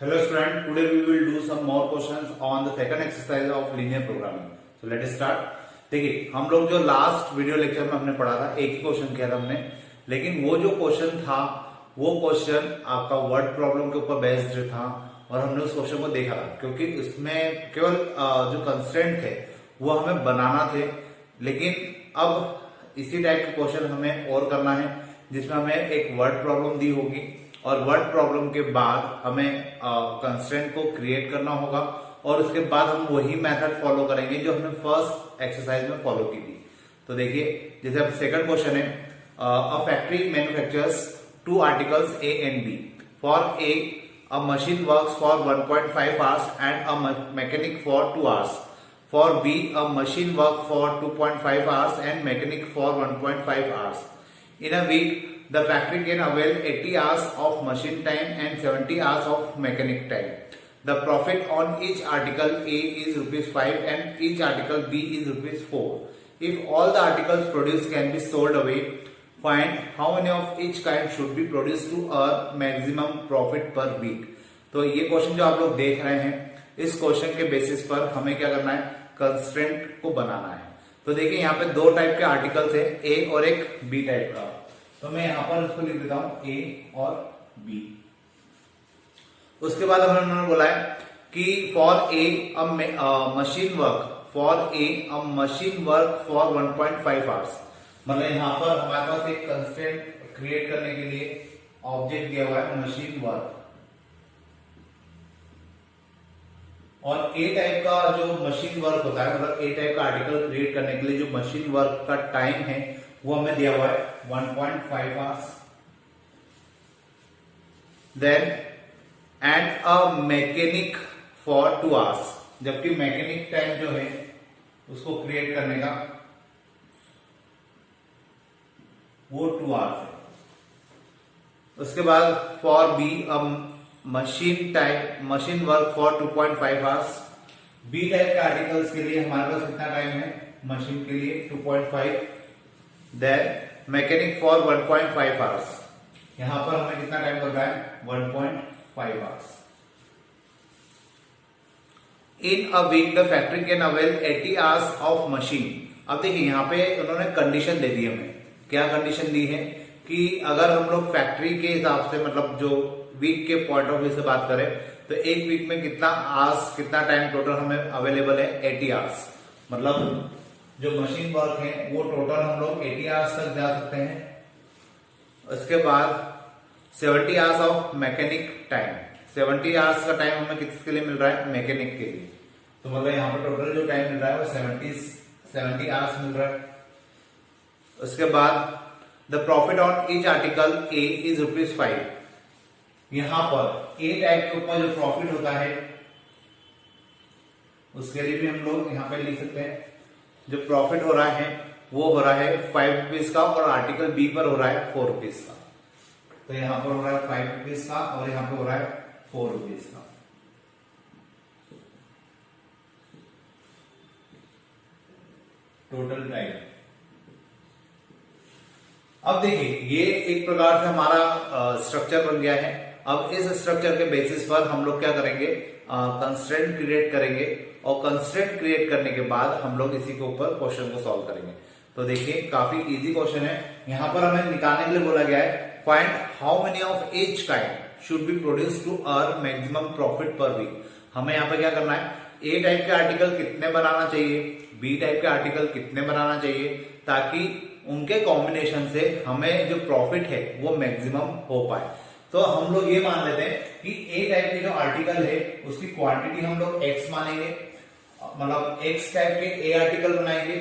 Hello student, today we will do some more questions on the second exercise of linear programming. So let us start. देखिए हम लोग जो last video lecture में हमने पढ़ा था एक ही क्वेश्चन किया था हमने, लेकिन वो जो क्वेश्चन था वो क्वेश्चन आपका वर्ड प्रॉब्लम के ऊपर बेस्ड था और हमने उस क्वेश्चन को देखा था क्योंकि इसमें केवल जो कंस्ट्रेंट थे वो हमें बनाना थे। लेकिन अब इसी टाइप के क्वेश्चन हमें और करना है जिसमें हमें एक वर्ड प्रॉब्लम दी होगी और वर्ड प्रॉब्लम के बाद हमें कंस्ट्रेंट को क्रिएट करना होगा और उसके बाद हम वही मेथड फॉलो करेंगे जो हमने फर्स्ट एक्सरसाइज में फॉलो की थी। तो देखिए जैसे अब सेकंड क्वेश्चन है, a factory manufactures two articles A and B. For A a machine works for 1.5 hours and a mechanic for 2 hours. For B a machine work for 2.5 hours and mechanic for 1.5 hours. In a week, the factory can avail 80 hours of machine time and 70 hours of mechanic time. The profit on each article A is rupees 5 and each article B is rupees 4. If all the articles produced can be sold away, find how many of each kind should be produced to earn maximum profit per week. तो ये question जो आप लोग देख रहे हैं, इस question के बेसिस पर हमें क्या करना है, कंस्ट्रेंट को बनाना है। तो देखिए यहाँ पे दो टाइप के आर्टिकल्स है, ए और एक बी टाइप का। तो मैं यहां पर इसको लिख देता हूं ए और बी। उसके बाद उन्होंने बोला है कि for a machine work for 1.5 hours. मतलब यहां पर हमारे पास एक कंस्ट्रेंट क्रिएट करने के लिए ऑब्जेक्ट दिया हुआ है मशीन वर्क, और ए टाइप का जो मशीन वर्क होता है, मतलब ए टाइप का आर्टिकल क्रिएट करने के लिए जो मशीन वर्क का टाइम है वो हमें दिया हुआ है 1.5 hours. Then and a mechanic for 2 hours, जबकि मैकेनिक टाइम जो है उसको क्रिएट करने का वो 2 आवर्स है। उसके बाद for B a machine work for 2.5 hours. B type के आर्टिकल्स के लिए हमारे पास कितना टाइम है मशीन के लिए 2.5। देन मैकेनिक फॉर 1.5 आवर्स, यहां पर हमें कितना टाइम लग रहा है 1.5 hours. In a week the factory can avail 80 hours of machine. अब देखिए यहां पे उन्होंने कंडीशन दे दी हमें, क्या कंडीशन दी है कि अगर हम लोग फैक्ट्री के हिसाब से मतलब जो वीक के पॉइंट ऑफ व्यू से बात करें तो एक वीक में कितना आवर्स, कितना टाइम टोटल हमें अवेलेबल है 80 आवर्स। मतलब जो मशीन वर्क है वो टोटल हम लोग 80 आवर्स तक जा सकते हैं। उसके बाद 70 hours of mechanic time. 70 hours का टाइम हमें किसके लिए मिल रहा है, मैकेनिक के लिए। तो मतलब यहाँ पे टोटल जो टाइम मिल रहा है वो 70 आवर्स मिल रहा है। उसके बाद the profit on each article a is ₹5। यहां पर ए टाइप के ऊपर जो प्रॉफिट होता है उसके लिए भी हम लोग यहाँ पे लिख सकते हैं, जो प्रॉफिट हो रहा है वो हो रहा है ₹5 का और आर्टिकल बी पर हो रहा है ₹4 का। तो यहां पर हो रहा है ₹5 का और यहां पर हो रहा है ₹4 का। Total time. अब देखिए ये एक प्रकार से हमारा स्ट्रक्चर बन गया है। अब इस स्ट्रक्चर के बेसिस पर हम लोग क्या करेंगे, कंस्ट्रेंट क्रिएट करेंगे और कंस्ट्रेंट क्रिएट करने के बाद हम लोग इसी के ऊपर क्वेश्चन को सॉल्व करेंगे। तो देखिए काफी इजी क्वेश्चन है। यहां पर हमें निकालने के लिए बोला गया है find how many of each kind should be produce to earn maximum profit per week. हमें यहाँ पर क्या करना है, ए टाइप के आर्टिकल कितने बनाना चाहिए, बी टाइप के आर्टिकल कितने बनाना चाहिए, ताकि उनके कॉम्बिनेशन से हमें जो प्रॉफिट है वो मैक्सिमम हो पाए। तो हम लोग ये मान लेते हैं कि ए टाइप के जो आर्टिकल है उसकी क्वांटिटी हम लोग एक्स मानेंगे, मतलब एक्स टाइप के ए आर्टिकल बनाएंगे,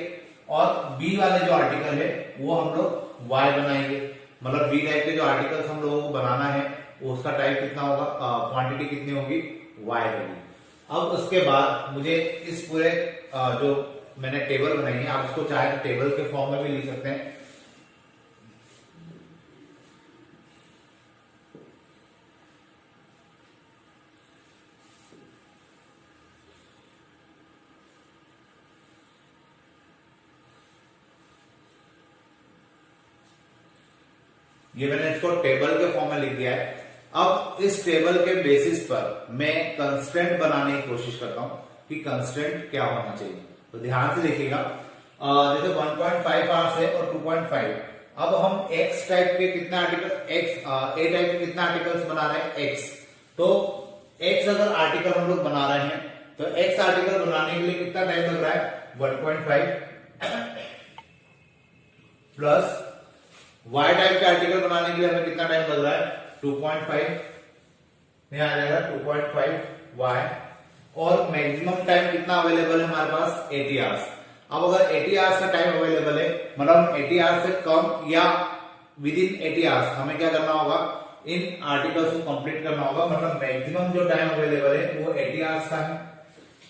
और बी वाले जो आर्टिकल है वो हम लोग वाई बनाएंगे। मतलब बी टाइप के जो आर्टिकल्स हम लोगों को बनाना है उसका टाइप कितना होगा, क्वांटिटी कितनी होगी, वाई होगी। अब उसके बाद मुझे इस पूरे जो मैंने टेबल बनाई है, आप इसको चाहे तो टेबल के फॉर्म में भी लिख सकते हैं। ये मैंने इसको टेबल के फॉर्म में लिख दिया है। अब इस टेबल के बेसिस पर मैं कंस्ट्रेंट बनाने की कोशिश करता हूं कि कंस्ट्रेंट क्या होना चाहिए। तो ध्यान से देखिएगा, जैसे 1.5 आवर्स है और 2.5। अब हम x टाइप के कितना आर्टिकल ए टाइप के कितना आर्टिकल्स बना रहे हैं x। तो x अगर आर्टिकल हम लोग बना रहे हैं तो x आर्टिकल बनाने के लिए कितना टाइम लग रहा है 1.5 प्लस y टाइप के आर्टिकल बनाने के लिए हमें कितना टाइम लग रहा है 2.5, यहां आ जाएगा 2.5 y। और मैक्सिमम टाइम कितना अवेलेबल है हमारे पास 80 आवर्स। अब अगर 80 आवर्स का टाइम अवेलेबल है, मतलब 80 आवर्स से कम या विद इन 80 आवर्स हमें क्या करना होगा, इन आर्टिकल्स को कंप्लीट करना होगा। मतलब मैक्सिमम जो टाइम अवेलेबल है वो 80 आवर्स का है।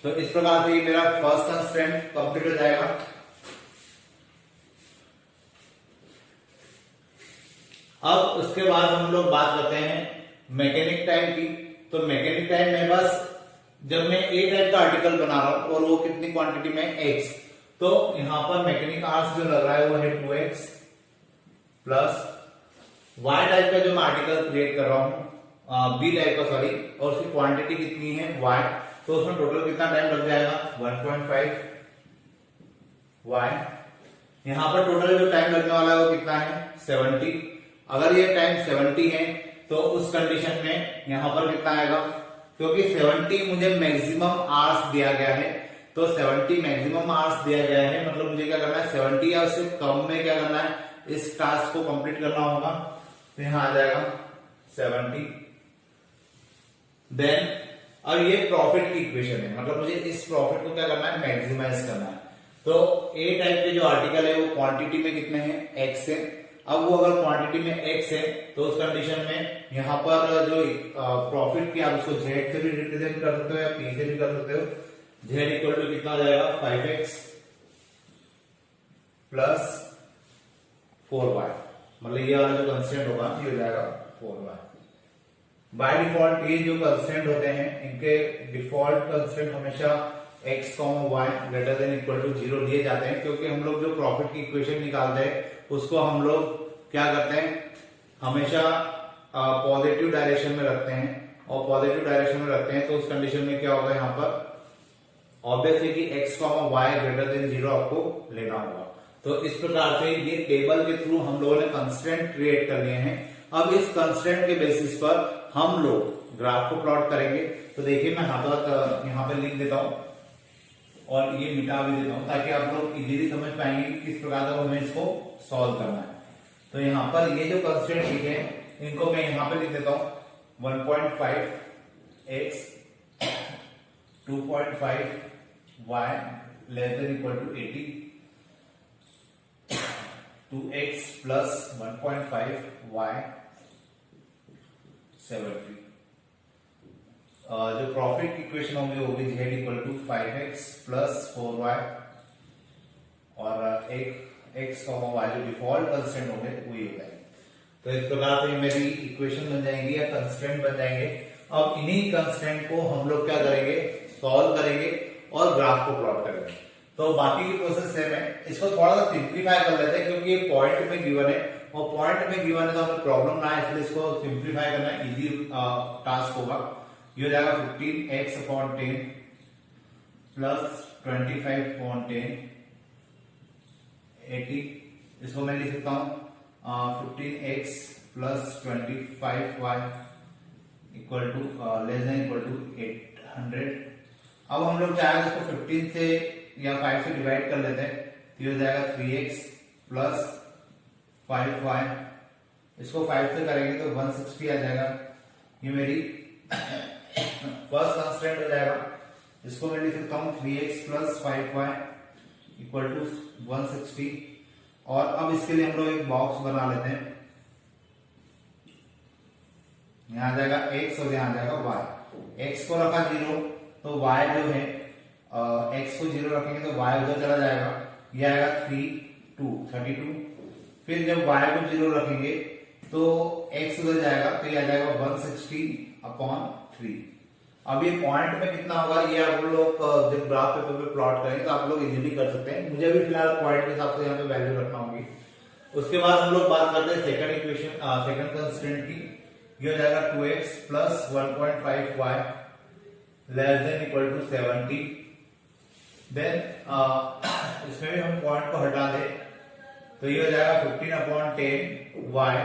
तो इस प्रकार से मेरा फर्स्ट कंस्ट्रेंट कंप्लीट हो जाएगा। अब उसके बाद हम लोग बात करते हैं मैकेनिक टाइम की। तो मैकेनिक टाइम में बस जब मैं ए टाइप का आर्टिकल बना रहा हूं और वो कितनी क्वांटिटी में x, तो यहां पर मैकेनिक आवर्स जो लग रहा है वो है 2x प्लस y टाइप का जो मैं आर्टिकल क्रिएट कर रहा हूं बी टाइप का, सॉरी, और उसकी क्वांटिटी कितनी है y। तो उसमें टोटल कितना टाइम लग जाएगा 1.5 y। यहां पर टोटल जो टाइम लगने वाला है वो कितना है 70। अगर ये टाइम 70 है तो उस कंडीशन में यहां पर कितना आएगा, क्योंकि 70 मुझे मैक्सिमम आवर्स दिया गया है। तो 70 मैक्सिमम आवर्स दिया गया है, मतलब मुझे क्या करना है 70 या उससे कम में क्या करना है, इस टास्क को कंप्लीट करना होगा। तो यहां आ जाएगा 70। देन और ये प्रॉफिट की इक्वेशन है, मतलब मुझे इस प्रॉफिट को क्या करना है मैक्सिमाइज करना है। तो ए टाइप के जो आर्टिकल है वो क्वांटिटी में कितने हैं x है। अब वो अगर क्वांटिटी में x है तो उस कंडीशन में यहाँ पर जो प्रॉफिट की आप उसको z से भी रिप्रेजेंट कर सकते हो या p से भी कर सकते हो। z इक्वल टू कितना हो जाएगा 5x प्लस 4y, मतलब ये वाला जो कंस्टेंट होगा ये हो जाएगा 4y। बाय डिफॉल्ट ये जो कंस्टेंट होते हैं इनके डिफॉल्ट कंस्टेंट हमेशा x, y greater than equal to 0 लिए जाते हैं, क्योंकि हम लोग जो प्रॉफिट की इक्वेशन निकालते हैं उसको हम लोग क्या करते हैं हमेशा पॉजिटिव डायरेक्शन में रखते हैं। और पॉजिटिव डायरेक्शन में रखते हैं तो उस कंडीशन में क्या होगा, यहाँ पर ऑब्वियस है कि x, y ग्रेटर देन 0 आपको लेना होगा। तो इस प्रकार से ये टेबल के थ्रू हम लोगों ने कंस्ट्रेंट क्रिएट कर लिए हैं। अब इस कंस्ट्रेंट के बेसिस पर हम लोग ग्राफ को प्लॉट करेंगे। तो देखिए मैं यहाँ पे लिख देता हूं और ये मिटा भी देता हूं ताकि आप लोग इजीली समझ पाएंगे कि किस प्रकार से हमें इसको सॉल्व करना है। तो यहाँ पर ये जो कंस्ट्रेंट लिखे हैं इनको मैं यहाँ पे लिख देता हूं 1.5x 2.5 y less than equal to 80, 2x plus 1.5 y 70। जो प्रॉफिट की इक्वेशन होगी वो होगी z equal to 5x plus 4y और एक x का y जो डिफॉल्ट कंस्टेंट होंगे वो ये होगा। तो इस प्रकार से मेरी इक्वेशन बन जाएंगी या कंस्टेंट बन जाएंगे। अब इन्हीं कंस्टेंट को हम लोग क्या करेंगे, सॉल्व करेंगे और ग्राफ को प्लॉट करेंगे। तो बाकी की प्रोसेस सेम है, इसको थोड़ा सा सिंप्लीफाई कर लेते हैं क्योंकि ये पॉइंट में गिवन है और पॉइंट में गिवन है तो हमें प्रॉब्लम ना है, इसलिए इसको सिंप्लीफाई करना इजी टास्क होगा। ये हो जाएगा 15x अपॉन 10 प्लस 25 अपॉन 10 80। इसको मैं लिख सकता हूं 15x plus 25y equal to less than equal to 800। अब हम लोग चाहे इसको 15 से या 5 से डिवाइड कर लेते हैं तो ये हो जाएगा 3x प्लस 5y। इसको 5 से करेंगे तो 160 आ जाएगा। ये मेरी फर्स्ट कंस्टेंट हो जाएगा। इसको मैं लिख सकता हूं 3x plus 5y equal to 160। और अब इसके लिए हम लोग एक बॉक्स बना लेते हैं। यहां आ जाएगा x और यहां आ जाएगा y। x को रखा 0 तो y जो है x को 0 रखेंगे तो y उधर चला जाएगा, ये आएगा 32। फिर जब y को 0 रखेंगे तो x उधर जाएगा तो ये आ जाएगा 160 अपॉन 3। अब ये पॉइंट में कितना होगा ये आप लोग जब ग्राफ पेपर पे प्लॉट करेंगे तो आप लोग इजीली कर सकते हैं। मुझे भी फिलहाल पॉइंट के हिसाब से यहाँ पे वैल्यू रखना होगी। उसके बाद हम लोग बात करते हैं सेकंड इक्वेशन, सेकंड कंस्ट्रेंट की। ये हो जाएगा 2x plus 1.5y less than equal to 70। Then इसमें भी हम पॉइंट को हटा दें तो ये हो जाएगा 15/10y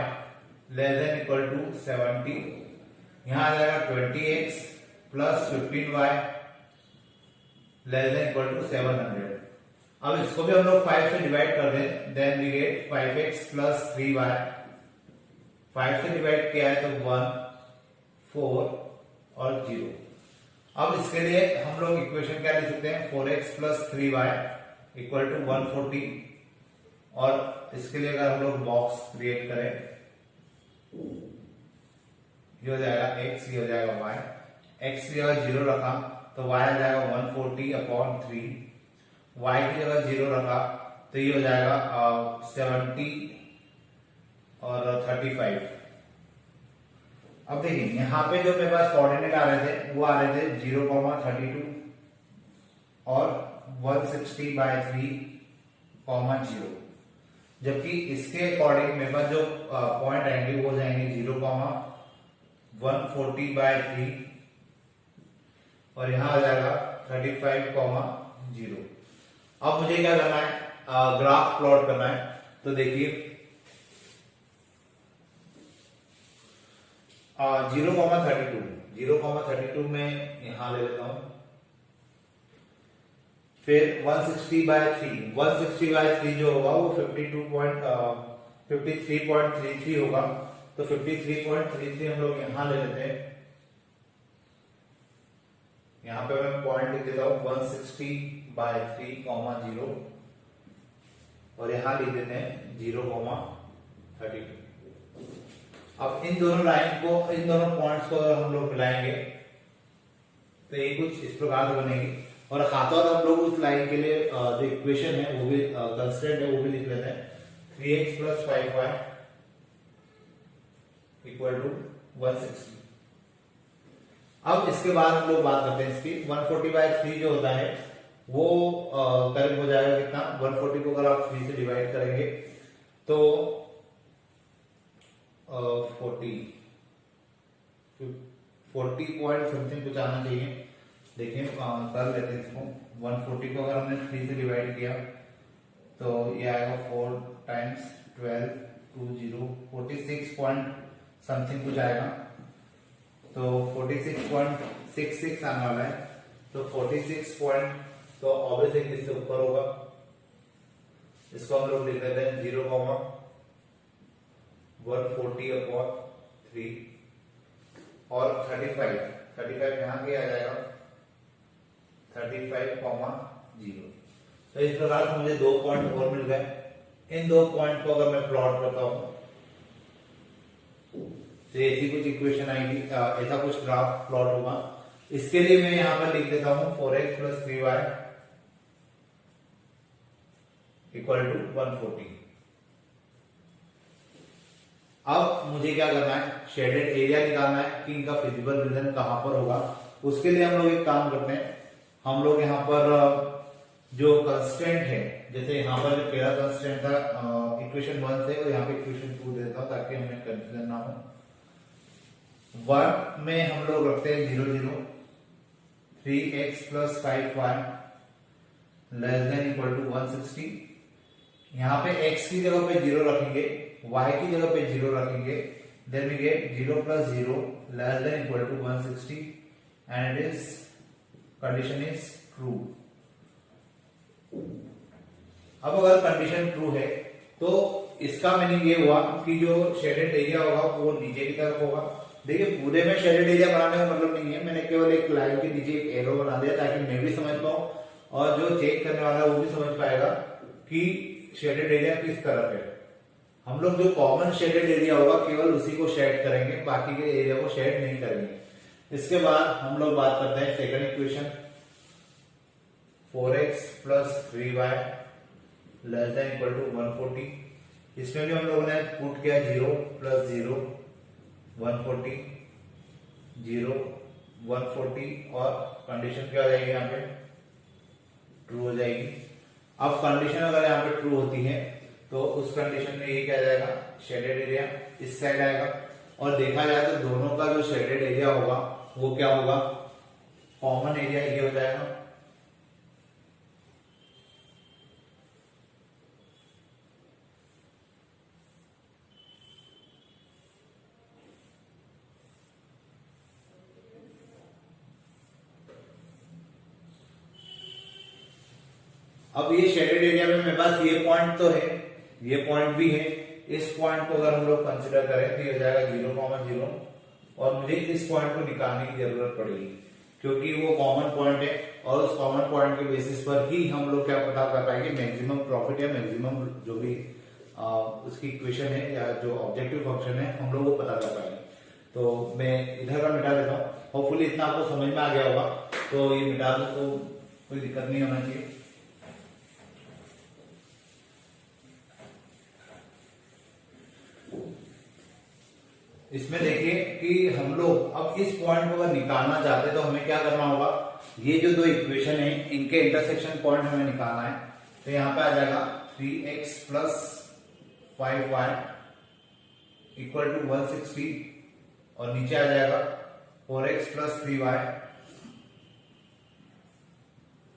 less than equal to 70। यहां आ जाएगा 20x plus 15y less than equal to 700। अब इसको भी हम लोग 5 से डिवाइड कर दें, then we gate 5x plus 3y। 5 से डिवाइड किया है तो 1, 4 और 0। अब इसके लिए हम लोग इक्वेशन क्या लिख सकते हैं, 4x plus 3y equal to 140। और इसके लिए अगर हम लोग बॉक्स क्रिएट करें, ये हो जाएगा x, ये हो जाएगा y। x की जगह 0 रखा तो y आ जाएगा 140/3। y की जगह 0 रखा तो ये हो जाएगा 70 और 35। अब देखिए यहाँ पे जो मेरे पास कोऑर्डिनेट आ रहे थे वो आ रहे थे 0,32 और 160/3, 0। जबकि इसके अकॉर्डिंग मेरे पास जो पॉइंट आएंगे वो जाएंगे 0,140/3 और यहाँ आ जाएगा 35,0। अब मुझे क्या करना है, ग्राफ प्लॉट करना है। तो देखिए 0,32 में यहां ले लेता हूं, फिर 160/3 जो होगा वो 53.33 होगा। तो 53.33 हम लोग यहां ले लेते हैं। यहां पे मैं पॉइंट लिख देता हूं 160/3, 0 और यहां लिख देते हैं 0,32। अब इन दोनों पॉइंट्स को अगर हम लोग मिलाएंगे तो ये कुछ इस प्रकार से बनेगी। और खातौर हम लोग उस लाइन के लिए जो इक्वेशन है वो भी कंस्टेंट है वो भी लिख लेते हैं, 3x plus 5y equal to 160। अब इसके बाद हम लोग बात करते हैं इसकी 140/3 जो होता है वो करीब हो जाएगा कितना, 140 को अगर आप 3 से डिवाइड करेंगे तो 40 पॉइंट समथिंग कुछ आना चाहिए। देखिए कर लेते हैं इसको। 140 को अगर हमने 3 से डिवाइड किया तो ये आएगा 4 टाइम्स 12, 20, 46 पॉइंट समथिंग कुछ आएगा। तो 46.66 आने वाला है। तो 46 पॉइंट तो ऑब्वियसली इससे ऊपर होगा। इसको हम लोग लिख लेते हैं 0,140/3 और 35 यहां के आ जाएगा 35,0। तो इस प्रकार से मुझे 2 पॉइंट और मिल गए। इन 2 पॉइंट को अगर मैं प्लॉट करता हूं तो ऐसी कुछ इक्वेशन आएगी, ऐसा कुछ ग्राफ प्लॉट होगा। इसके लिए मैं यहां पर लिख देता हूं 4x plus 3y equal to 140। अब मुझे क्या करना है, शेडेड एरिया निकालना है कि इनका फिजिबल रीजन कहां पर होगा। उसके लिए हम लोग एक काम करते हैं, हम लोग यहाँ पर जो कंस्टेंट है, जैसे यहाँ पर जो पहला कंस्टेंट था इक्वेशन 1 से, और यहाँ पे इक्वेशन 2 दे देता हूं ताकि हमें कंफ्यूजन ना हो। 1 में हम लोग रखते हैं 0, 0, 3x plus 5y less than equal to 160। यहाँ पे x की जगह पे 0 रखेंगे, y की जगह पे 0 रखेंगे, then we get 0 plus 0 less than equal to 160 and it is condition is true. अब अगर कंडीशन ट्रू है तो इसका मीनिंग ये हुआ कि जो शेडेड एरिया होगा वो नीचे की तरफ होगा। देखिए पूरे में शेडेड एरिया बनाने का मतलब नहीं है, मैंने केवल एक लाइन के नीचे एक एरो बना दिया ताकि मैं भी समझ पाऊं और जो चेक करने वाला है वो भी समझ पाएगा कि शेडेड एरिया किस तरफ है। हम लोग जो कॉमन शेडेड एरिया होगा केवल उसी को शेड करेंगे, बाकी के एरिया को शेड नहीं करेंगे। इसके बाद हम लोग बात करते हैं second equation, 4x plus 3y less than equal to 140। इसमें भी हम लोगों ने पुट किया 0 प्लस 0, 140, 0, 140 और कंडीशन क्या हो जाएगी, यहाँ पे ट्रू हो जाएगी। अब कंडीशन अगर यहाँ पे ट्रू होती है तो उस कंडीशन में ये क्या आ जाएगा, शेडेड एरिया इस साइड आएगा और देखा जाए तो दोनों का जो शेडेड एरिया होगा वो क्या होगा, कॉमन एरिया ये हो जाएगा। अब ये शेडेड एरिया में मेरे पास ये पॉइंट तो है, ये पॉइंट भी है। इस पॉइंट को अगर हम लोग कंसिडर करें तो ये हो जाएगा 0,0 और मुझे इस पॉइंट को निकालने की जरूरत पड़ेगी क्योंकि वो कॉमन पॉइंट है और उस कॉमन पॉइंट के बेसिस पर ही हम लोग क्या पता कर पाएंगे, मैक्सिमम प्रॉफिट या मैक्सिमम जो भी उसकी इक्वेशन है या जो ऑब्जेक्टिव फंक्शन है हम लोग वो पता कर पाएंगे। तो मैं इधर का मिटा देता हूँ, होपफुली इतना आपको समझ में आ गया होगा। तो ये मिटा दो तो कोई दिक्कत नहीं होना चाहिए। इसमें देखिए कि हम लोग अब इस पॉइंट को अगर निकालना चाहते हैं तो हमें क्या करना होगा, ये जो दो इक्वेशन है इनके इंटरसेक्शन पॉइंट हमें निकालना है। तो यहां पे आ जाएगा 3x plus 5y equal to 160 और नीचे आ जाएगा 4x plus 3y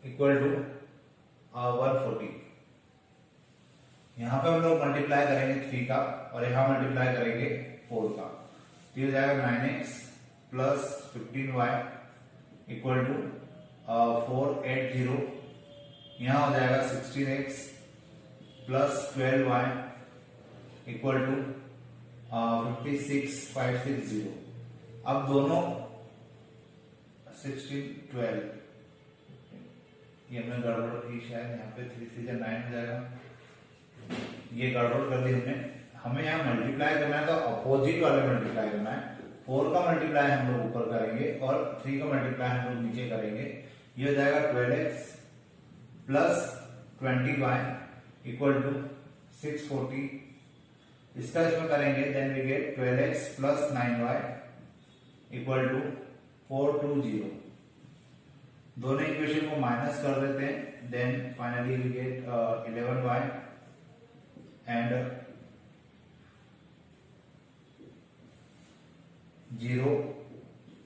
equal to 140। यहां पे हम लोग मल्टीप्लाई करेंगे 3 का और यहां मल्टीप्लाई करेंगे 4 का। तो ये हो जाएगा 9x plus 15y equal to 480। यहां हो जाएगा 16x plus 12y equal to 56560। अब दोनों 16 12 ये हमने गड़बड़ की शायद, यहाँ पे 3 से 9 हो जाएगा, ये गड़बड़ कर दी हमने। हमें यहाँ मल्टीप्लाई करना है तो अपोजिट वाले मल्टीप्लाई करना है। 4 का मल्टीप्लाई हम लोग ऊपर करेंगे और 3 का मल्टीप्लाई हम लोग नीचे करेंगे। ये हो जाएगा 12x plus 20y equal to 640। इसका इसमें करेंगे then we get 12x plus 9y equal to 420। दोनों इक्वेशन को माइनस कर देते हैं then finally we get 11y and 0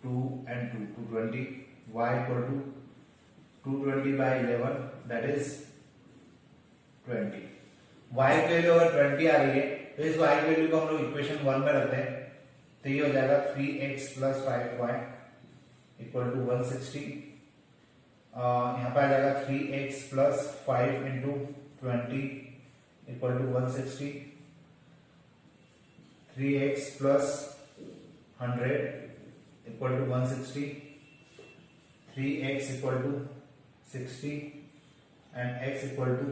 2 and 2 220 y equal to 220 by 11 that is 20। y की वैल्यू अगर 20 आ रही है तो इस y की वैल्यू को हम लोग इक्वेशन 1 में रखते हैं तो ये हो जाएगा 3x plus 5y equal to 160। यहाँ पे आ जाएगा 3x plus 5 into 20 equal to 160। 3x plus 100 equal to 160। 3x equal to 60 and x equal to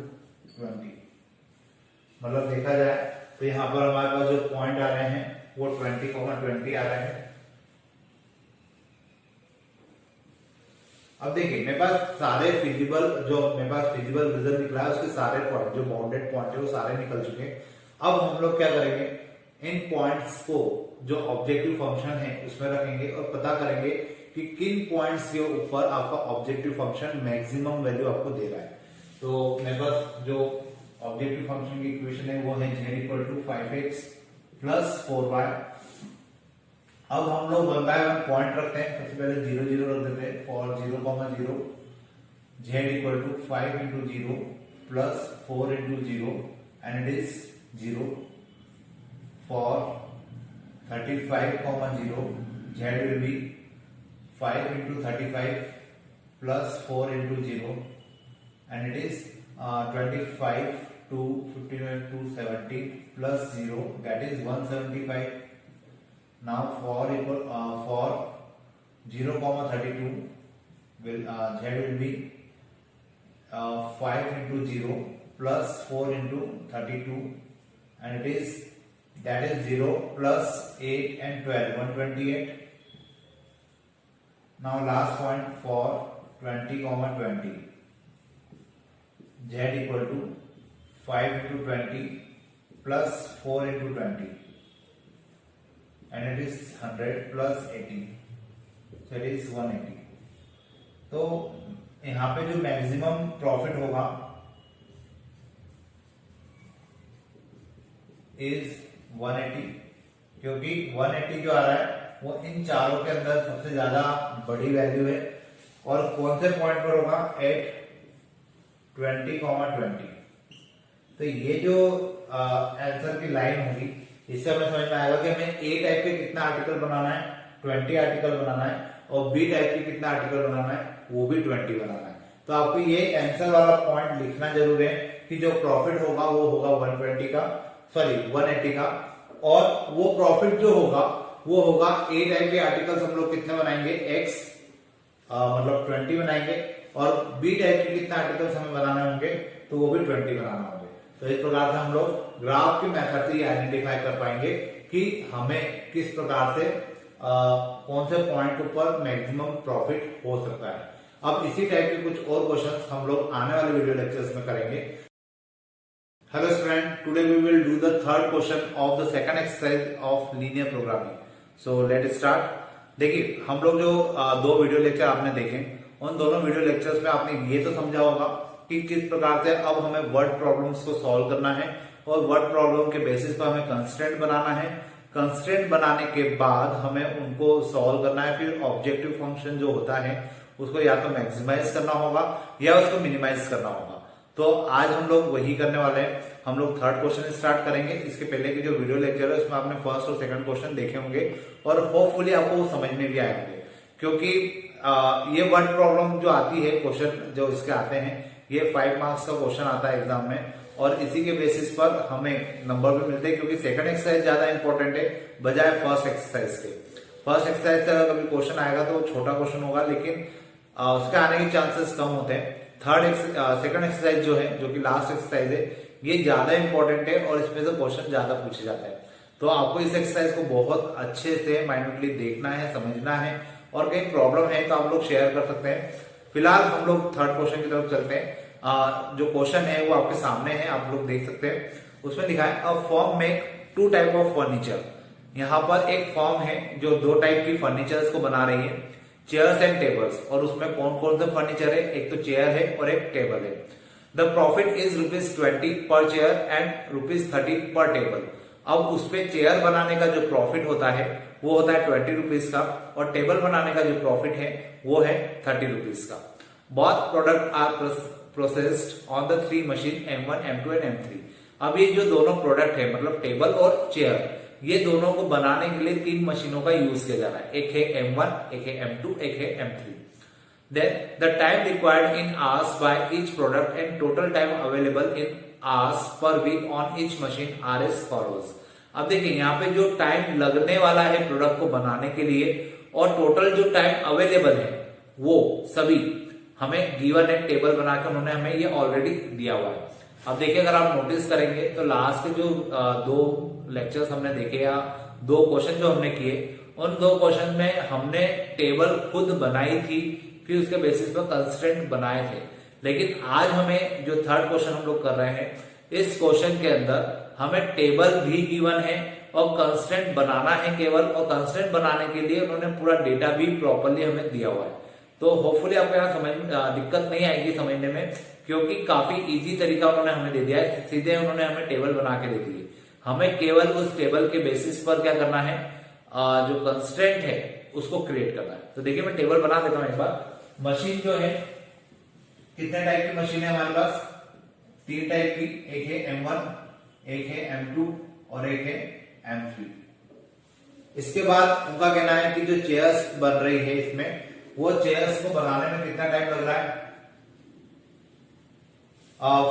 20। मतलब देखा जाए तो यहां पर हमारे पास जो पॉइंट आ रहे हैं वो 20,20 आ रहे हैं। अब देखिए मेरे पास सारे फिजिबल रीजन निकला है, उसके सारे पॉइंट जो बाउंडेड पॉइंट है वो सारे निकल चुके हैं। अब हम लोग क्या करेंगे, इन पॉइंट्स को जो ऑब्जेक्टिव फंक्शन है उसमें रखेंगे और पता करेंगे कि किन पॉइंट्स के ऊपर आपका ऑब्जेक्टिव फंक्शन मैक्सिमम वैल्यू आपको दे रहा है। तो मेरे पास जो ऑब्जेक्टिव फंक्शन की इक्वेशन है वो है z equal to 5x plus 4y। अब हम लोग 1 बाय 1 पॉइंट रखते हैं। सबसे पहले 0 0 रख देते हैं for 0,0 z equal to 5 into 0 plus 4 into 0 and it is 0 for 35,0 z will be 5 into 35 plus 4 into 0 and it is 25 to 15 to 70 plus 0 that is 175. Now for 0,32 will z will be 5 into 0 plus 4 into 32 and it is that is 0 plus 8 and 12 128. Now last point for 20,20 z equal to 5 into 20 plus 4 into 20 and it is 100 plus 80 so it is 180. तो यहाँ पे जो maximum profit होगा is 180 क्योंकि 180 जो आ रहा है वो इन चारों के अंदर सबसे ज्यादा बड़ी वैल्यू है। और कौन से पॉइंट पर होगा, एट 20,20। तो ये जो आंसर की लाइन होगी, इससे हमें समझ में आएगा कि हमें ए टाइप के कितना आर्टिकल बनाना है, 20 आर्टिकल बनाना है, और बी टाइप के कितना आर्टिकल बनाना है, वो भी 20 बनाना है। तो आपको ये आंसर वाला पॉइंट लिखना जरूर है कि जो प्रॉफिट होगा वो होगा 120 का, सॉरी 180 का, और वो प्रॉफिट जो होगा वो होगा ए टाइप के आर्टिकल्स हम लोग कितने बनाएंगे, एक्स मतलब 20 बनाएंगे, और बी टाइप के कितने आर्टिकल्स हमें बनाने होंगे, तो वो भी 20 बनाना होंगे। तो इस प्रकार से हम लोग ग्राफ की मेथड से आइडेंटिफाई कर पाएंगे कि हमें किस प्रकार से कौन से पॉइंट के ऊपर मैक्सिमम प्रॉफिट हो सकता है। अब इसी टाइप के कुछ और क्वेश्चंस हम लोग आने वाले वीडियो लेक्चर्स में करेंगे। Hello student, today we will do the third question of the second exercise of linear programming. So let start. देखिए, हम लोग जो दो वीडियो लेक्चर आपने देखे, उन दोनों वीडियो लेक्चर्स में आपने ये तो समझा होगा कि किस प्रकार से अब हमें वर्ड प्रॉब्लम्स को सॉल्व करना है, और वर्ड प्रॉब्लम के बेसिस पर हमें कंस्ट्रेंट बनाना है। कंस्ट्रेंट बनाने के बाद हमें उनको सॉल्व करना है। फिर ऑब्जेक्टिव फंक्शन जो होता है उसको या तो मैक्सिमाइज करना होगा या उसको मिनिमाइज करना होगा। तो आज हम लोग वही करने वाले हैं। हम लोग थर्ड क्वेश्चन स्टार्ट करेंगे। इसके पहले की जो वीडियो लेक्चर है उसमें आपने फर्स्ट और सेकंड क्वेश्चन देखे होंगे, और होपफुली आपको वो समझ में भी आए होंगे, क्योंकि ये वर्ड प्रॉब्लम जो आती है, क्वेश्चन जो इसके आते हैं, ये 5 मार्क्स का क्वेश्चन आता है एग्जाम में, और इसी के बेसिस पर हमें नंबर भी मिलते हैं, क्योंकि सेकंड एक्सरसाइज ज्यादा इंपॉर्टेंट है बजाय फर्स्ट एक्सरसाइज के। फर्स्ट एक्सरसाइज से अगर कभी क्वेश्चन आएगा तो छोटा क्वेश्चन होगा, लेकिन उसके आने के चांसेस कम होते हैं। सेकंड एक्सरसाइज जो है, जो कि लास्ट एक्सरसाइज है, ये ज्यादा इंपॉर्टेंट है और इसमें से क्वेश्चन ज्यादा पूछे जाते हैं। तो आपको इस एक्सरसाइज को बहुत अच्छे से माइन्यूटली देखना है, समझना है, और कहीं प्रॉब्लम है तो आप लोग शेयर कर सकते हैं। फिलहाल हम लोग थर्ड क्वेश्चन की तरफ चलते हैं। जो क्वेश्चन है वो आपके सामने है, आप लोग देख सकते हैं। उसमें लिखा है, a firm make 2 type of furniture. यहाँ पर एक फर्म है जो 2 टाइप की फर्नीचर्स को बना रही है, चेयर्स एंड टेबल्स। और उसमें कौन कौन सा फर्नीचर है, एक तो चेयर है और एक टेबल है। द प्रॉफिट इज ₹20 पर चेयर एंड ₹30 पर टेबल। अब उसपे चेयर बनाने का जो प्रॉफिट होता है वो होता है ₹20 का, और टेबल बनाने का जो प्रॉफिट है वो है ₹30 का। Both product are processed on the 3 machine M1, M2 and M3। अब ये जो दोनों प्रोडक्ट है, मतलब टेबल और चेयर, ये दोनों को बनाने के लिए 3 मशीनों का यूज किया जा रहा है। एक है M1, एक है M2, एक है M3। Then the time required in hours by each product and total time available in hours per week on each machine are as follows। अब देखिए, यहाँ पे जो टाइम लगने वाला है प्रोडक्ट को बनाने के लिए, और टोटल जो टाइम अवेलेबल है, वो सभी हमें गिवन है। टेबल बना के उन्होंने हमें ये ऑलरेडी दिया हुआ है। अब देखिए, अगर आप नोटिस करेंगे तो लास्ट के जो 2 लेक्चर्स हमने देखे, या 2 क्वेश्चन जो हमने किए, उन 2 क्वेश्चन में हमने टेबल खुद बनाई थी, फिर उसके बेसिस पर कंस्ट्रेंट बनाए थे। लेकिन आज हमें जो थर्ड क्वेश्चन हम लोग कर रहे हैं, इस क्वेश्चन के अंदर हमें टेबल भी गिवन है और कंस्ट्रेंट बनाना है केवल, और कंस्ट्रेंट बनाने के लिए उन्होंने पूरा डेटा भी प्रॉपरली हमें दिया हुआ है। तो होपफुली आपको यहाँ दिक्कत नहीं आएगी समझने में, क्योंकि काफी इजी तरीका उन्होंने हमें दे दिया है। सीधे उन्होंने हमें टेबल बना के दे दी है। हमें केवल उस टेबल के बेसिस पर क्या करना है, जो कंस्ट्रेंट है उसको क्रिएट करना है। तो देखिए, मैं टेबल बना देता हूं एक बार। मशीन जो है, कितने टाइप की मशीन है हमारे पास, 3 टाइप की। एक है M1, एक है M2 और एक है M3। इसके बाद उनका कहना है कि जो चेयर्स बन रही है इसमें, वो चेयर्स को बनाने में कितना टाइम लग रहा है।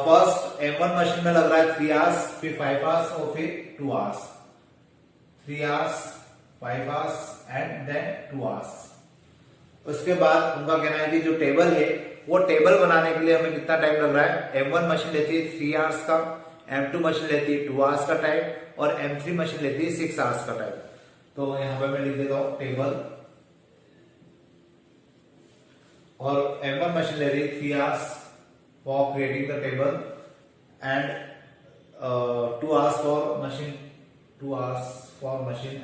फर्स्ट M1 मशीन में लग रहा है 3 आवर्स, फिर 5 आवर्स और फिर 2 hours. 3 hours, 5 hours and then 2 hours. उसके बाद उनका कहना है कि जो टेबल है, वो टेबल बनाने के लिए हमें कितना टाइम लग रहा है। M1 मशीन लेती है 3 आवर्स का, M2 मशीन लेती है 2 आवर्स का टाइम, और M3 मशीन लेती है 6 आवर्स का टाइम। तो यहां पर मैं लिख देता हूं टेबल, और M1 मशीन ले रही है 3 hours for creating the table, and 2 hours for machine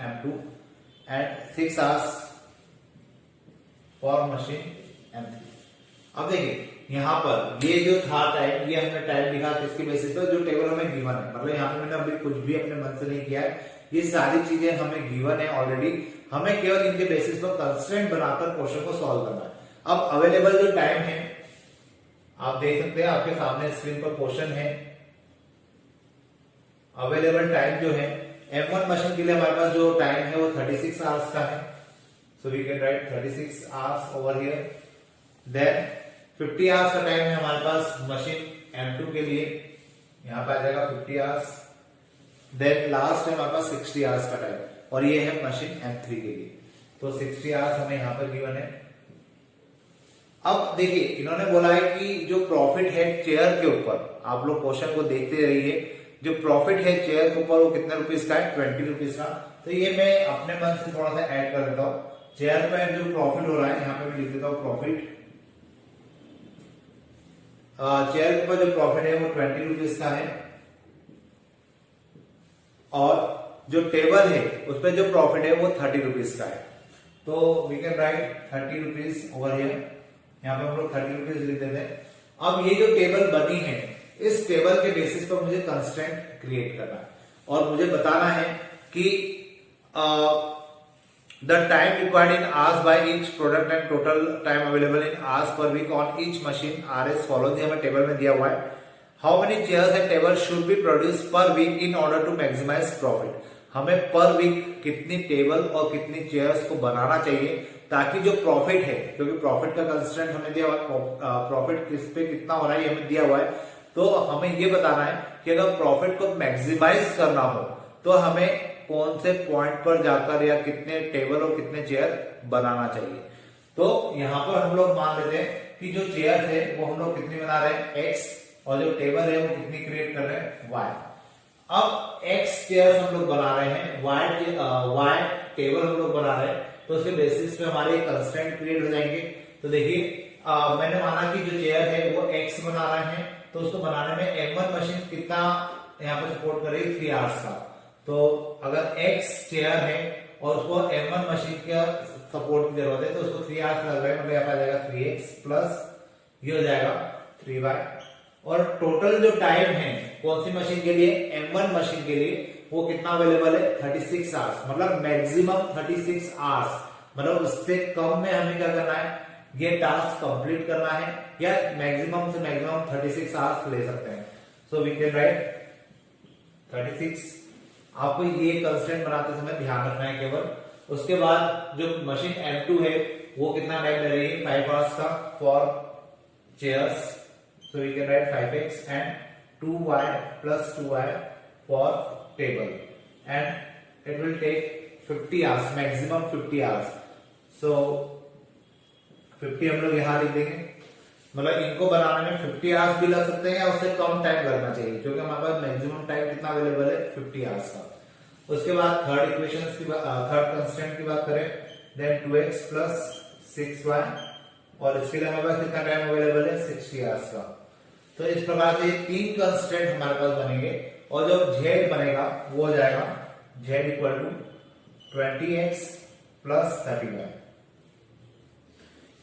M2 and 6 hours for machine M3। अब देखिए, यहाँ पर ये जो था टाइम, ये हमने टाइम लिखा किसके बेसिस पर, जो टेबल हमें गिवन है। मतलब यहाँ पे मैंने अभी कुछ भी अपने मन से नहीं किया है, ये सारी चीजें हमें गिवन है ऑलरेडी, हमें केवल इनके बेसिस पर कंस्ट्रेंट बनाकर क्वेश्चन को सॉल्व करना है। अब अवेलेबल जो टाइम है आप देख सकते हैं, आपके सामने स्क्रीन पर क्वेश्चन है। अवेलेबल टाइम जो है M1 मशीन के लिए हमारे पास जो टाइम है वो 36 आवर्स का है, so we can write 36 hours over here. Then 50 hours का टाइम है हमारे पास मशीन M2 के लिए, यहां पे आ जाएगा 50 आवर्स। देन लास्ट है हमारे पास 60 आवर्स का टाइम, और ये है मशीन M3 के लिए, तो 60 आवर्स हमें यहां पर गिवन है। अब देखिए इन्होंने बोला है कि जो प्रॉफिट है चेयर के ऊपर, आप लोग क्वेश्चन को देखते रहिए, जो प्रॉफिट है चेयर के ऊपर वो कितने रुपीज का है, 20 रुपीज का। तो ये मैं अपने मन से थोड़ा सा ऐड कर देता हूं। चेयर पे जो प्रॉफिट हो रहा है यहाँ पे मैं लिख देता हूं प्रॉफिट, चेयर के ऊपर जो प्रॉफिट है वो 20 रुपीज का है, और जो टेबल है उस पर जो प्रॉफिट है वो 30 रुपीज का है। तो we can write 30 rupees over here, यहाँ पे हम लोग 30 रुपीज लिख देते हैं। अब ये जो टेबल बनी है इस टेबल के बेसिस पर मुझे कंस्ट्रेंट क्रिएट करना है, और मुझे बताना है कि the time required in hours by each product and total time available in hours per week on each machine are as follows, हमें टेबल में दिया हुआ है। How many chairs and table should be produce per week in order to maximise profit, हमें per week कितनी table और कितनी chairs को बनाना चाहिए ताकि जो प्रॉफिट है, क्योंकि प्रॉफिट का कंस्ट्रेंट हमें दिया हुआ है, प्रॉफिट किस पे कितना हो रहा है ये हमें दिया हुआ है, तो हमें ये बताना है कि अगर प्रॉफिट को मैक्सिमाइज करना हो तो हमें कौन से पॉइंट पर जाकर या कितने टेबल और कितने चेयर बनाना चाहिए। तो यहां पर हम लोग मान लेते हैं कि जो चेयर है वो हम लोग कितनी बना रहे हैं x, और जो टेबल है वो कितनी क्रिएट कर रहे हैं y। अब x चेयर हम लोग बना रहे हैं, y टेबल हम लोग बना रहे हैं, तो उसके बेसिस पे हमारे कंस्ट्रेंट क्रिएट हो जाएंगे। तो देखिए मैंने माना कि जो चेयर है वो x बना रहे हैं, तो उसको बनाने में M1 मशीन कितना यहाँ पे सपोर्ट करेगी 3 आवर्स का। तो अगर x चेयर है और उसको M1 मशीन का सपोर्ट की जरूरत है तो उसको 3 आवर्स लग रहा है, मतलब यहाँ पे आ जाएगा 3x प्लस ये हो जाएगा 3y, और टोटल जो टाइम है कौन सी मशीन के लिए, M1 मशीन के लिए, वो कितना अवेलेबल है 36 आवर्स, मतलब मैक्सिमम 36 आवर्स, मतलब उससे कम में हमें क्या करना है, ये टास्क कंप्लीट करना है, या मैक्सिमम से मैक्सिमम 36 आवर्स ले सकते हैं। So we can write 36। आपको ये कंस्ट्रेंट बनाते समय ध्यान रखना है केवल। उसके बाद जो मशीन M2 है वो कितना टाइम ले रही है 5 आवर्स का for chairs, so we can write 5x and 2y plus 2y for table, and it will take 50 hours, maximum 50 hours. So 50 हम लोग यहां लिख देंगे, मतलब इनको बनाने में 50 आवर्स भी लग सकते हैं या उससे कम टाइम लगना चाहिए, क्योंकि हमारे पास मैक्सिमम टाइम कितना अवेलेबल है 50 आवर्स का। उसके बाद थर्ड इक्वेशन की थर्ड कंस्टेंट की बात करें, देन 2x प्लस 6y, और इसके लिए हमारे पास कितना टाइम अवेलेबल है 60 आवर्स का। तो इस प्रकार से 3 कंस्टेंट हमारे पास बनेंगे, और जो z बनेगा वो हो जाएगा z equal to 20x plus 30y।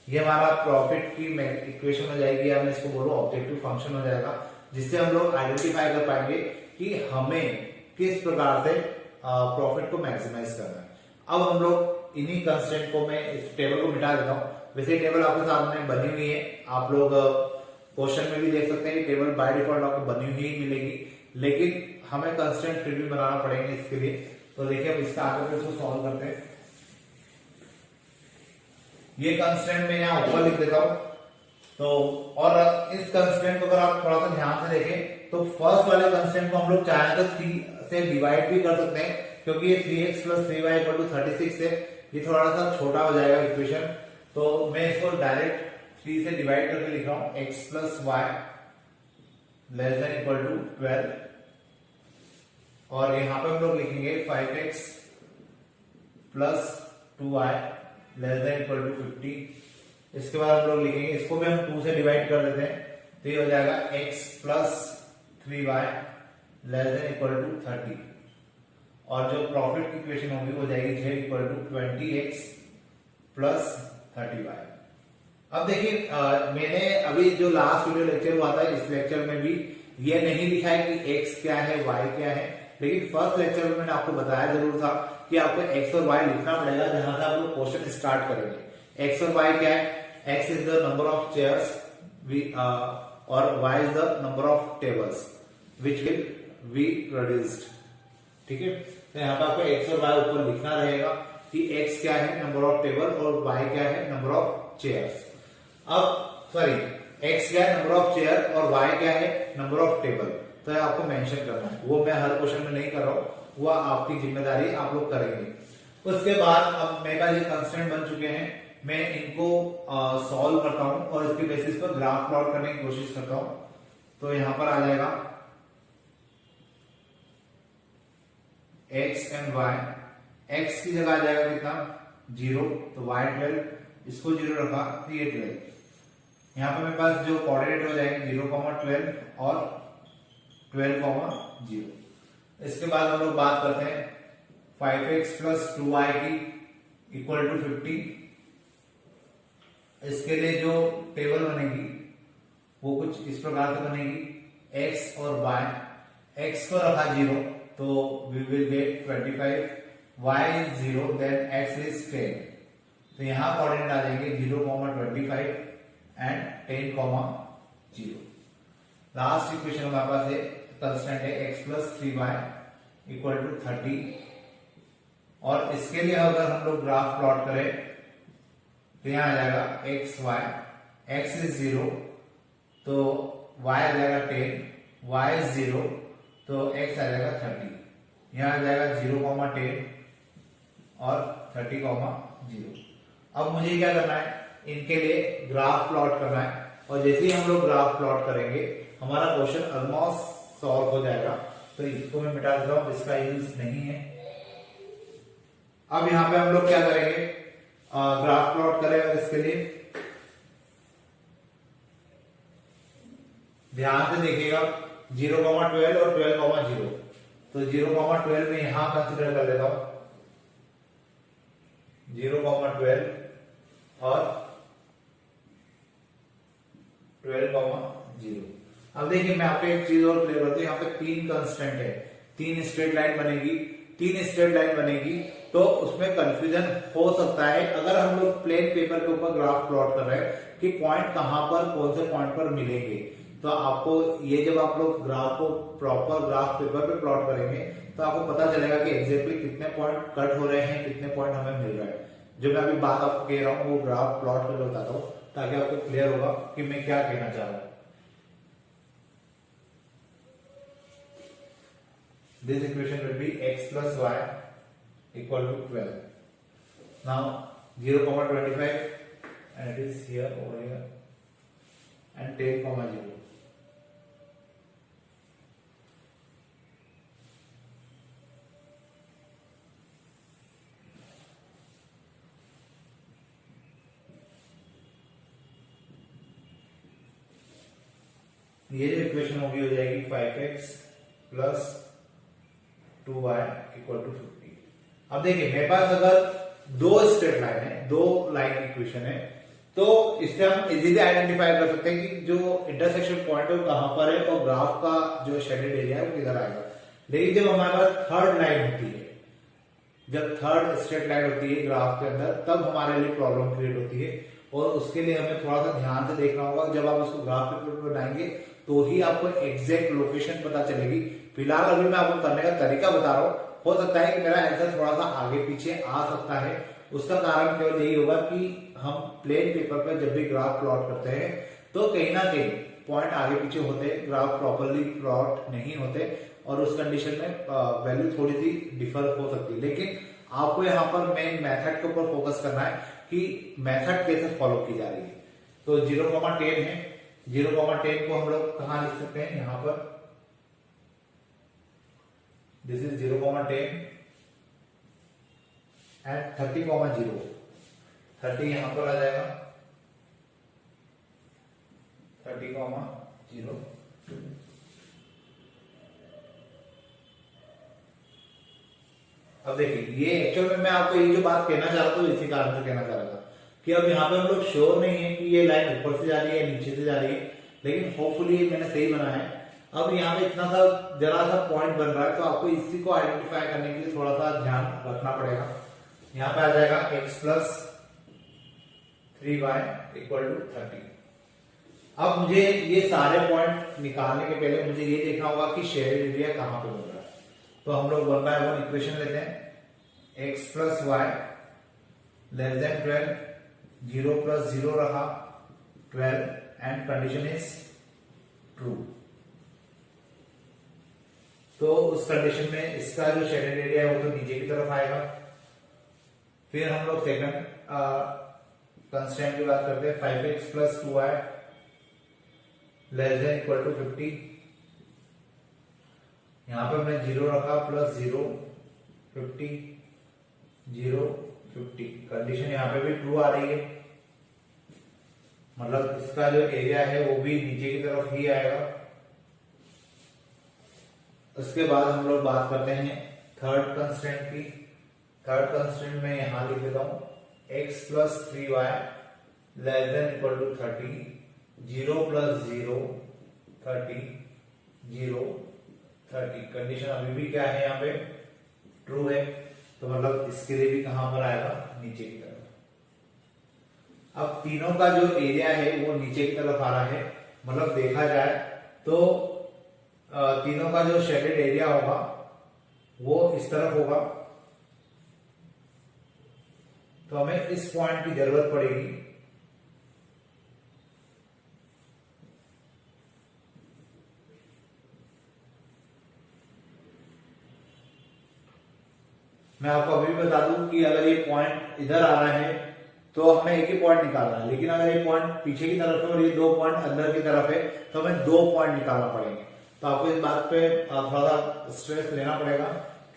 ये हमारा प्रॉफिट की इक्वेशन हो जाएगी, या मैं इसको बोलूं ऑब्जेक्टिव फंक्शन हो जाएगा, जिससे हम लोग आइडेंटिफाई कर पाएंगे कि हमें किस प्रकार से प्रॉफिट को मैक्सिमाइज करना है। अब हम लोग इन्हीं कंस्टेंट को, मैं इस टेबल को मिटा देता हूं, वैसे टेबल आपके सामने बनी हुई है, आप लोग क्वेश्चन में भी देख सकते हैं कि टेबल बाय डिफॉल्ट आपको बनी हुई ही मिलेगी, लेकिन हमें कंस्टेंट फिर भी बनाना पड़ेंगे इसके लिए। तो देखिए अब इसका आगे फिर इसको सॉल्व करते हैं। ये कंस्टेंट मैं यहाँ ऊपर लिख देता हूं, तो और इस कंस्टेंट को अगर आप थोड़ा सा ध्यान से देखें तो फर्स्ट वाले कंस्टेंट को हम लोग चाहे तो 3 से डिवाइड भी कर सकते हैं, क्योंकि ये 3x plus 3y equal to 36 है, ये थोड़ा सा छोटा हो जाएगा इक्वेशन, तो मैं इसको डायरेक्ट 3 से डिवाइड करके लिख रहा हूं, x plus y less than equal to 12, और यहां पर हम लोग लिखेंगे 5x plus 2y less than equal to 50। इसके बाद हम लोग लिखेंगे, इसको भी हम 2 से डिवाइड कर देते हैं, तो ये हो जाएगा x plus 3y less than equal to 30, और जो प्रॉफिट की इक्वेशन होगी वो जाएगी z equal to 20x plus 30y। अब देखिए मैंने अभी जो लास्ट वीडियो लेक्चर हुआ था, इस लेक्चर में भी ये नहीं लिखा है कि x क्या है y क्या है, लेकिन फर्स्ट लेक्चर में मैंने आपको बताया जरूर था कि आपको एक्स और वाई लिखना पड़ेगा, जहां से आप लोग क्वेश्चन स्टार्ट करेंगे। एक्स और वाई क्या है? X is the number of chairs और Y is the number of tables which will be produced. ठीक है, तो यहाँ पे आपको एक्स और वाई ऊपर लिखना रहेगा कि एक्स क्या है? नंबर ऑफ टेबल, और वाई क्या है? Number of chairs. अब सॉरी, एक्स क्या है? नंबर ऑफ चेयर, और वाई क्या है? Number of table. तो आपको मेंशन करना है, वो मैं हर क्वेश्चन में नहीं कर रहा हूं, वो आपकी जिम्मेदारी, आप लोग करेंगे। उसके बाद अब मेरे पास ये कंस्टेंट बन चुके हैं, मैं इनको सॉल्व करता हूं और इसके बेसिस पर ग्राफ प्लॉट करने की कोशिश करता हूं। तो यहां पर आ जाएगा एक्स एंड वाई। एक्स की जगह आ जाएगा कितना? 0, तो वाई 12, इसको 0 रखा तो ये 12। यहां पर मेरे पास जो कोऑर्डिनेट हो जाएंगे 0,12 और 12,0। इसके बाद हम लोग बात करते हैं 5x प्लस 2y की इक्वल टू 50। इसके लिए जो टेबल बनेगी वो कुछ इस प्रकार से बनेगी, x और y। x को रखा 0 तो we will get 25, y is 0, देन x is 10। तो यहां कोऑर्डिनेट आ जाएंगे 0,25 एंड 10,0। लास्ट इक्वेशन हमारे पास है, कंस्टेंट है x plus 3y equal to 30। और इसके लिए अगर हम लोग ग्राफ प्लॉट करें तो यहां आ जाएगा x y, x is 0 तो y आ जाएगा 10, y is 0 तो x आ जाएगा 30। यहां आ जाएगा 0,10 और 30,0। अब मुझे क्या करना है? इनके लिए ग्राफ प्लॉट करना है, और जैसे ही हम लोग ग्राफ प्लॉट करेंगे हमारा क्वेश्चन ऑलमोस्ट सॉल्व हो जाएगा। तो इसको मैं मिटा देता हूं, इसका यूज नहीं है। अब यहां पे हम लोग क्या करेंगे? ग्राफ प्लॉट करें, और इसके लिए ध्यान से देखिएगा 0,12 और 12,0। तो 0,12 में यहां कंसिडर कर लेता हूं 0,12 और 12,0। अब देखिए मैं आपको एक चीज और क्लियर करता हूं, यहाँ पे 3 कंस्टेंट है, 3 स्ट्रेट लाइन बनेगी। 3 स्ट्रेट लाइन बनेगी तो उसमें कंफ्यूजन हो सकता है अगर हम लोग प्लेन पेपर के ऊपर ग्राफ प्लॉट कर रहे हैं कि पॉइंट कहां पर, कौन से पॉइंट पर मिलेंगे। तो आपको ये जब आप लोग ग्राफ को प्रॉपर ग्राफ पेपर पे प्लॉट करेंगे तो आपको पता चलेगा कि एग्जैक्टली कितने पॉइंट कट हो रहे हैं, कितने पॉइंट हमें मिल रहा है। जो मैं अभी बात आपको कह रहा हूँ वो ग्राफ प्लॉट करके बताता हूँ, ताकि आपको क्लियर होगा कि मैं क्या कहना चाह रहा हूँ। This equation will be x plus y equal to 12. Now 0,25 and it is here over here and 10,0. ये जो इक्वेशन होगी हो जाएगी 5x plus 2y equal to 50। अब देखिए मेरे पास अगर 2 स्ट्रेट लाइन है, 2 लाइन इक्वेशन है, तो इससे हम इजीली आइडेंटिफाई कर सकते हैं कि जो इंटरसेक्शन पॉइंट है वो कहां पर है और ग्राफ का जो शेडेड एरिया है वो किधर आएगा। लेकिन जब हमारे पास थर्ड लाइन होती है, जब थर्ड स्ट्रेट लाइन होती है ग्राफ के अंदर, तब हमारे लिए प्रॉब्लम क्रिएट होती है। और उसके लिए हमें थोड़ा सा ध्यान से देखना होगा। जब आप उसको ग्राफ पेपर पर बनाएंगे तो ही आपको एग्जैक्ट लोकेशन पता चलेगी। फिलहाल अभी मैं आपको करने का तरीका बता रहा हूँ, हो सकता है कि मेरा आंसर थोड़ा सा आगे पीछे आ सकता है। उसका कारण केवल यही होगा कि हम प्लेन पेपर पर जब भी ग्राफ प्लॉट करते हैं तो कहीं ना कहीं पॉइंट आगे पीछे होते हैं, ग्राफ प्रॉपरली प्लॉट नहीं होते, और उस कंडीशन में वैल्यू थोड़ी सी डिफर हो सकती है। लेकिन आपको यहाँ पर मेन मेथड के ऊपर फोकस करना है कि मेथड कैसे फॉलो की जा रही है। तो 0,10 है, 0,10 को हम लोग कहां लिख सकते हैं? यहां पर दिस इज 0,10 एंड 30,0। 30 यहां पर आ जाएगा, 30,0। अब देखिए ये एक्चुअल में मैं आपको ये जो बात कहना चाह रहा था इसी कारण से कहना चाह रहा था कि अब यहाँ पे हम लोग श्योर नहीं है कि ये लाइन ऊपर से जा रही है या नीचे से जा रही है, लेकिन होपफुली मैंने सही बनाया है। अब यहाँ पे इतना सा जरा सा पॉइंट बन रहा है, तो आपको इसी को आइडेंटिफाई करने के लिए थोड़ा सा ध्यान रखना पड़ेगा। यहाँ पे आ जाएगा x plus 3y equal to 30। अब मुझे ये सारे पॉइंट निकालने के पहले मुझे ये देखना होगा कि शेयर्ड एरिया कहाँ पे बन रहा है। तो हम लोग 1/1 इक्वेशन लेते हैं। x plus y less than 12, 0 plus 0 रहा 12 एंड कंडीशन इज ट्रू। तो उस कंडीशन में इसका जो शेडेड एरिया है वो तो नीचे की तरफ आएगा। फिर हम लोग सेकंड कंस्टेंट की बात करते हैं। 5x plus 2y less than equal to 50। यहां पे हमने 0 रखा प्लस 0 50 0 50। कंडीशन यहां पे भी ट्रू आ रही है, मतलब इसका जो एरिया है वो भी नीचे की तरफ ही आएगा। उसके बाद हम लोग बात करते हैं थर्ड कंस्टेंट की। थर्ड कंस्टेंट में यहां लिख देता हूं x plus 3y less than equal to 30, 0 plus 0 30 0 30। Condition अभी भी क्या है यहाँ पे ट्रू है, तो मतलब इसके लिए भी कहां पर आएगा नीचे की तरफ। अब तीनों का जो एरिया है वो नीचे की तरफ आ रहा है, मतलब देखा जाए तो तीनों का जो शेडेड एरिया होगा वो इस तरफ होगा। तो हमें इस पॉइंट की जरूरत पड़ेगी। मैं आपको अभी भी बता दूं कि अगर ये पॉइंट इधर आ रहा है तो हमें एक ही पॉइंट निकालना है, लेकिन अगर ये पॉइंट पीछे की तरफ है और ये दो पॉइंट अंदर की तरफ है तो हमें दो पॉइंट निकालना पड़ेंगे। तो आपको इस बात पे थोड़ा सा स्ट्रेस लेना पड़ेगा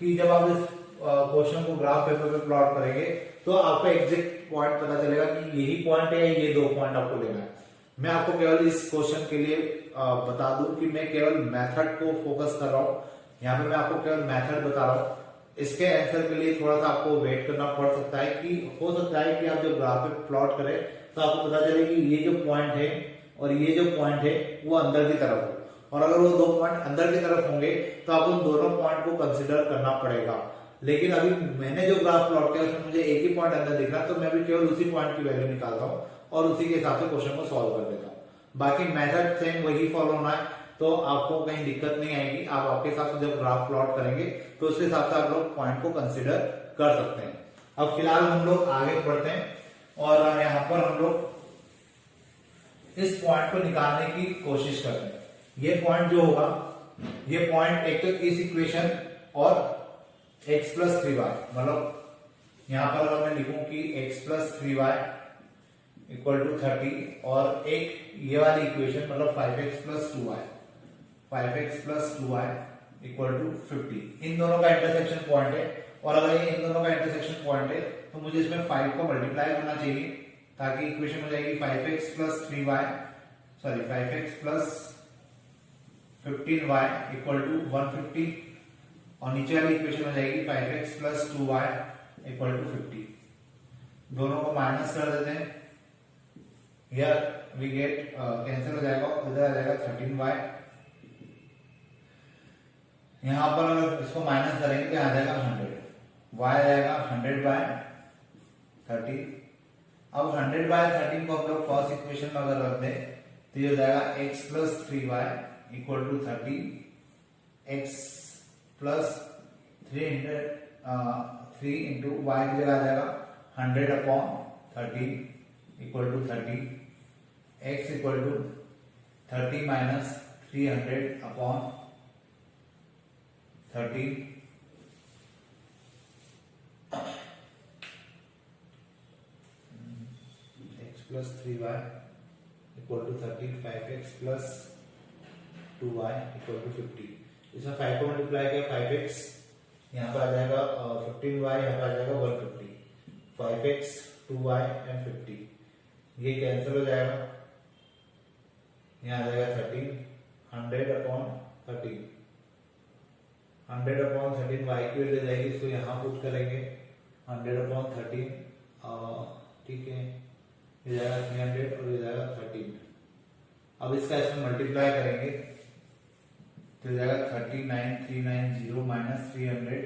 कि जब आप इस क्वेश्चन को ग्राफ पेपर पे प्लॉट करेंगे तो आपको एग्जैक्ट पॉइंट पता चलेगा कि यही पॉइंट है, ये दो पॉइंट आपको लेना है। मैं आपको केवल इस क्वेश्चन के लिए बता दूं कि मैं केवल मेथड को फोकस कर रहा हूँ। यहाँ पे मैं आपको केवल मेथड बता रहा हूँ। इसके आंसर के लिए थोड़ा सा आपको वेट करना पड़ सकता है, कि हो सकता है कि आप जब ग्राफ पे प्लॉट करें तो आपको पता चले कि ये जो पॉइंट है और ये जो पॉइंट है वो अंदर की तरफ हो, और अगर वो दो पॉइंट अंदर की तरफ होंगे तो आपको उन दोनों पॉइंट को कंसिडर करना पड़ेगा। लेकिन अभी मैंने जो ग्राफ प्लॉट किया उसमें मुझे एक ही पॉइंट अंदर दिख रहा है, तो मैं भी केवल उसी पॉइंट की वैल्यू निकालता हूँ और उसी के हिसाब से क्वेश्चन को सॉल्व कर देता हूँ। बाकी मेथड सेम वही फॉलो होना है, तो आपको कहीं दिक्कत नहीं आएगी। आप आपके हिसाब से जब ग्राफ प्लॉट करेंगे तो उसके हिसाब से आप लोग पॉइंट को कंसिडर कर सकते हैं। अब फिलहाल हम लोग आगे बढ़ते हैं और यहाँ पर हम लोग इस पॉइंट को निकालने की कोशिश करते हैं। ये पॉइंट जो होगा, ये पॉइंट एक तो इस इक्वेशन और x प्लस 3y, मतलब यहां पर अगर मैं लिखूं कि x plus 3y equal to 30 और एक ये वाली इक्वेशन मतलब 5x plus 2y, 5x plus 2y equal to 50, इन दोनों का इंटरसेक्शन पॉइंट है। और अगर ये इन दोनों का इंटरसेक्शन पॉइंट है तो मुझे इसमें 5 को मल्टीप्लाई करना चाहिए, ताकि इक्वेशन हो जाएगी 5x plus 3y, sorry 5x plus 15y equal to 150, और नीचे वाली इक्वेशन हो जाएगी 5x plus 2y equal to 50। दोनों को माइनस कर देते हैं, हियर वी गेट कैंसिल हो जाएगा, इधर आ जाएगा 13y। यहां पर अगर इसको माइनस करेंगे तो आ जाएगा 100, y आ जाएगा 100/30। अब 100/13 को हम लोग फर्स्ट इक्वेशन में अगर रख दें तो ये हो जाएगा x plus 3y equal to 30, x plus 3 into y की जगह आ जाएगा 100/13 equal to 30, x equal to 30 minus 300/13, x plus 3y equal to 30, 5x plus 2y equal to 50। इसमें 5 को मल्टीप्लाई किया 5x, यहाँ पर आ जाएगा 15y, यहाँ पर आ जाएगा 150, 5x 2y एंड 50, ये कैंसिल हो जाएगा, यहाँ आ जाएगा 13, 100/13, 100/13 y की वैल्यू जाएगी, इसको यहाँ पुट करेंगे 100/13, ठीक है, ये जाएगा 300 और ये जाएगा 13। अब इसका इसमें मल्टीप्लाई करेंगे तो हो जाएगा 39390 माइनस 300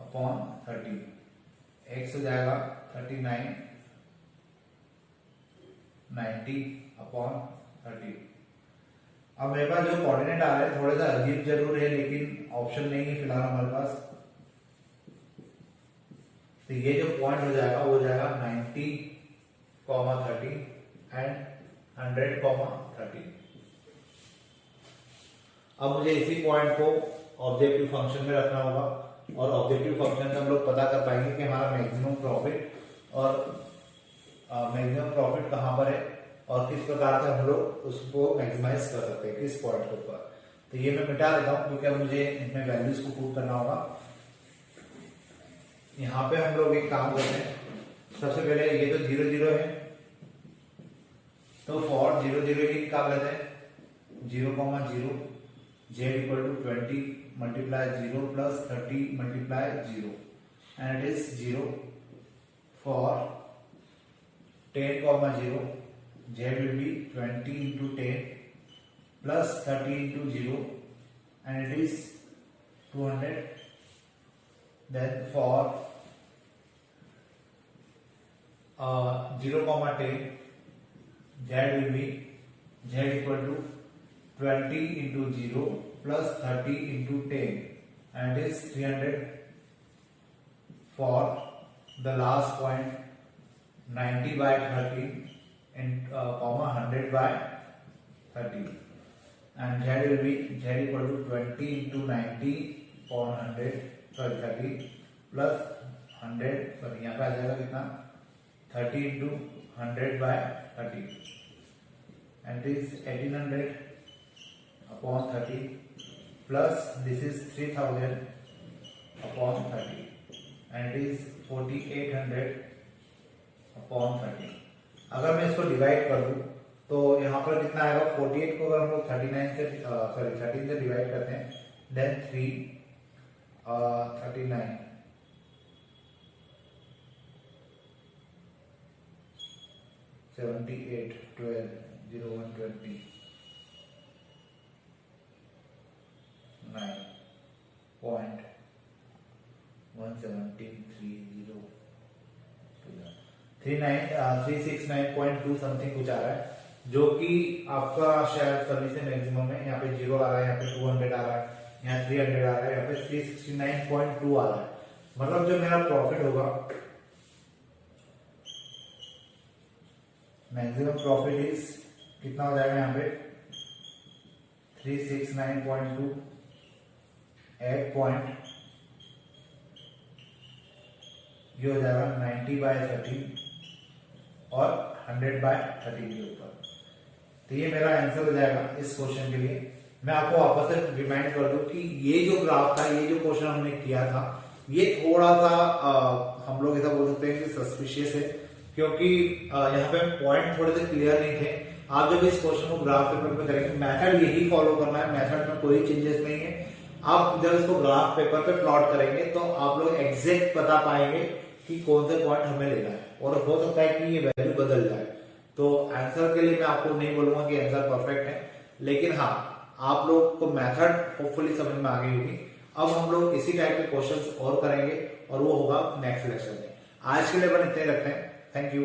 अपॉन 30। x हो जाएगा 3990 अपॉन 30। अब मेरे पास जो कोऑर्डिनेट आ रहे हैं थोड़ा सा अजीब जरूर है, लेकिन ऑप्शन नहीं है फिलहाल हमारे पास। तो ये जो पॉइंट हो जाएगा वो हो जाएगा 90,30 एंड 100,30। अब मुझे इसी पॉइंट को ऑब्जेक्टिव फंक्शन में रखना होगा, और ऑब्जेक्टिव फंक्शन से हम लोग पता कर पाएंगे कि हमारा मैक्सिमम प्रॉफिट और मैक्सिमम प्रॉफिट कहां पर है और किस प्रकार से हम लोग उसको मैक्सिमाइज कर सकते हैं किस पॉइंट के ऊपर। तो ये मैं मिटा देता हूं क्योंकि अब मुझे इसमें वैल्यूज को पुट करना होगा। यहाँ पे हम लोग एक काम करते हैं, सबसे पहले ये तो 0 0 है, तो फॉर 0 0 ही निकाल लेते हैं। 0,0 z equal to 20 multiply 0 plus 30 multiply 0 and it is 0 for 10,0 z will be 20 into 10 plus 30 into 0 and it is 200. Then for 0,10 z will be z equal to 20 into 0 plus 30 into 10 and it is 300. For the last point 90 by 30 and 100 by 30 and z will be z equal to 20 into 90 upon 100 sorry 30 plus 100 sorry यहाँ पे आ जाएगा कितना 30 into 100 by 30 and it is 1800 upon 30 plus this is 3000 upon 30 and it is 4800 upon 30। अगर मैं इसको divide कर दूं तो यहाँ पर कितना आएगा 48 को अगर हम लोग 13 से डिवाइड करते हैं देन 3 39 78 12 0 1 20 9.173 369.2 समथिंग कुछ आ रहा है, जो कि आपका शायद सभी से मैक्सिमम है। यहाँ पे 0 आ रहा है, यहाँ पे 200 आ रहा है, यहाँ 300 आ रहा है, यहाँ पे 369.2 आ रहा है। मतलब जो मेरा प्रॉफिट होगा मैक्सिमम प्रॉफिट इज कितना हो जाएगा यहाँ पे 369.2 8 पॉइंट ये हो जाएगा 90 by 30 और 100 by 30 के ऊपर। तो ये मेरा आंसर हो जाएगा इस क्वेश्चन के लिए। मैं आपको वापस से रिमाइंड कर दूं कि ये जो ग्राफ था, ये जो क्वेश्चन हमने किया था, ये थोड़ा सा हम लोग ऐसा बोल सकते हैं कि सस्पिशियस है, क्योंकि यहाँ पे पॉइंट थोड़े से क्लियर नहीं थे। आप जब इस क्वेश्चन को ग्राफ पेपर पे करेंगे, मेथड यही फॉलो करना है, मेथड में कोई चेंजेस नहीं है। आप जब इसको ग्राफ पेपर पे प्लॉट करेंगे तो आप लोग एग्जैक्ट बता पाएंगे कि कौन से पॉइंट हमें लेना है, और हो सकता है कि ये वैल्यू बदल जाए। तो आंसर के लिए मैं आपको नहीं बोलूंगा कि आंसर परफेक्ट है, लेकिन हाँ आप लोग को मेथड होपफुली समझ में आ गई होगी। अब हम लोग इसी टाइप के क्वेश्चंस और करेंगे और वो होगा नेक्स्ट लेक्चर में। आज के लिए अपन इतने रखते हैं। Thank you.